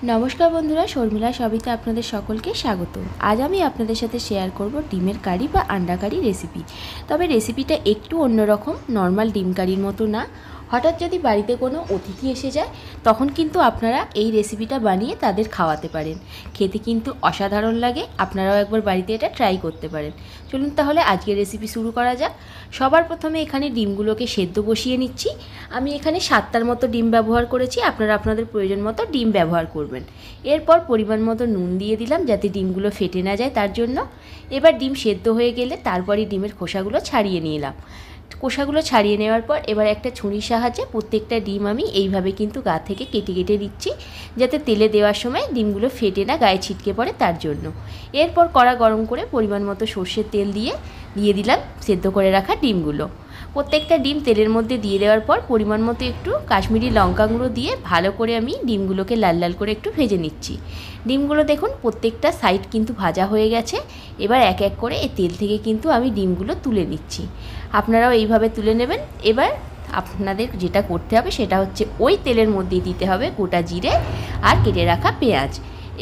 নমস্কার বন্ধুরা, শর্মিলা সবিতা আপনাদের সকলকে স্বাগত। আজ আমি আপনাদের সাথে শেয়ার করব ডিমের কারি বা আন্ডা কারি রেসিপি। তবে রেসিপিটা একটু অন্যরকম, নর্মাল ডিম কারির মতো না। হঠাৎ যদি বাড়িতে কোনো অতিথি এসে যায় তখন কিন্তু আপনারা এই রেসিপিটা বানিয়ে তাদের খাওয়াতে পারেন। খেতে কিন্তু অসাধারণ লাগে, আপনারাও একবার বাড়িতে এটা ট্রাই করতে পারেন। চলুন তাহলে আজকের রেসিপি শুরু করা যাক। সবার প্রথমে এখানে ডিমগুলোকে সেদ্ধ বসিয়ে নিচ্ছি। আমি এখানে 7টার মতো ডিম ব্যবহার করেছি, আপনারা আপনাদের প্রয়োজন মতো ডিম ব্যবহার করবেন। এরপর পরিমাণ মতো নুন দিয়ে দিলাম যাতে ডিমগুলো ফেটে না যায় তার জন্য। এবার ডিম সেদ্ধ হয়ে গেলে তারপরে ডিমের খোসাগুলো ছাড়িয়ে নিলাম। খোসাগুলো ছাড়িয়ে নেওয়ার পর এবার একটা ছুরির সাহায্যে প্রত্যেকটা ডিম আমি এইভাবে কিন্তু গা থেকে কেটে কেটে দিচ্ছি, যাতে তেলে দেওয়ার সময় ডিমগুলো ফেটে না গায়ে ছিটকে পড়ে তার জন্য। এরপর কড়া গরম করে পরিমাণ মতো সর্ষের তেল দিয়ে দিলাম সেদ্ধ করে রাখা ডিমগুলো। প্রত্যেকটা ডিম তেলের মধ্যে দিয়ে দেওয়ার পর পরিমাণ মতো একটু কাশ্মীরি লঙ্কা গুঁড়ো দিয়ে ভালো করে আমি ডিমগুলোকে লাল লাল করে একটু ভেজে নিচ্ছি। ডিমগুলো দেখুন প্রত্যেকটা সাইড কিন্তু ভাজা হয়ে গেছে। এবার এক এক করে এই তেল থেকে কিন্তু আমি ডিমগুলো তুলে নিচ্ছি। আপনারাও এইভাবে তুলে নেবেন। এবার আপনাদের যেটা করতে হবে সেটা হচ্ছে ওই তেলের মধ্যেই দিতে হবে গোটা জিরে আর কেটে রাখা পেঁয়াজ।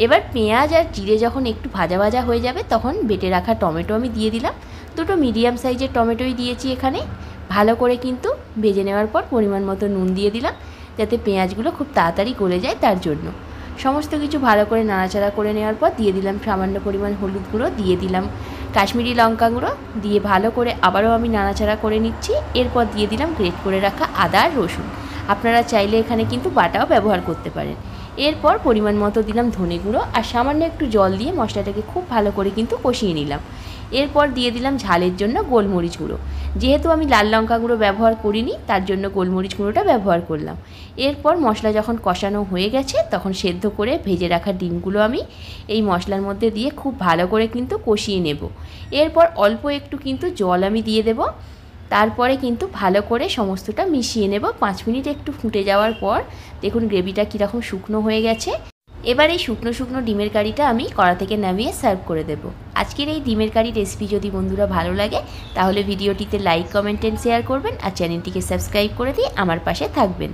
এবার পেঁয়াজ আর জিরে যখন একটু ভাজা ভাজা হয়ে যাবে তখন বেটে রাখা টমেটো আমি দিয়ে দিলাম। দুটো মিডিয়াম সাইজের টমেটোই দিয়েছি এখানে। ভালো করে কিন্তু ভেজে নেওয়ার পর পরিমাণ মতো নুন দিয়ে দিলাম যাতে পেঁয়াজগুলো খুব তাড়াতাড়ি গলে যায় তার জন্য। সমস্ত কিছু ভালো করে নাড়াচাড়া করে নেওয়ার পর দিয়ে দিলাম সামান্য পরিমাণ হলুদ গুঁড়ো, দিয়ে দিলাম কাশ্মীরি লঙ্কা গুঁড়ো, দিয়ে ভালো করে আবারও আমি নাড়াচাড়া করে নিচ্ছি। এরপর দিয়ে দিলাম গ্রেট করে রাখা আদা আর রসুন। আপনারা চাইলে এখানে কিন্তু বাটাও ব্যবহার করতে পারেন। এরপর পরিমাণ মতো দিলাম ধনে গুঁড়ো আর সামান্য একটু জল দিয়ে মশলাটাকে খুব ভালো করে কিন্তু কষিয়ে নিলাম। এরপর দিয়ে দিলাম ঝালের জন্য গোলমরিচ গুঁড়ো। যেহেতু আমি লাল লঙ্কা গুঁড়ো ব্যবহার করিনি তার জন্য গোলমরিচ গুঁড়োটা ব্যবহার করলাম। এরপর মশলা যখন কষানো হয়ে গেছে তখন সেদ্ধ করে ভেজে রাখা ডিমগুলো আমি এই মশলার মধ্যে দিয়ে খুব ভালো করে কিন্তু কষিয়ে নেব। এরপর অল্প একটু কিন্তু জল আমি দিয়ে দেব। তারপরে কিন্তু ভালো করে সমস্তটা মিশিয়ে নেব। 5 মিনিট একটু ফুটে যাওয়ার পর দেখুন গ্রেভিটা কীরকম শুকনো হয়ে গেছে। এবার এই শুকনো শুকনো ডিমের কারিটা আমি কড়া থেকে নামিয়ে সার্ভ করে দেব। আজকের এই ডিমের কারি রেসিপি যদি বন্ধুরা ভালো লাগে তাহলে ভিডিওটিতে লাইক, কমেন্ট এন্ড শেয়ার করবেন আর চ্যানেলটিকে সাবস্ক্রাইব করে দিয়ে আমার পাশে থাকবেন।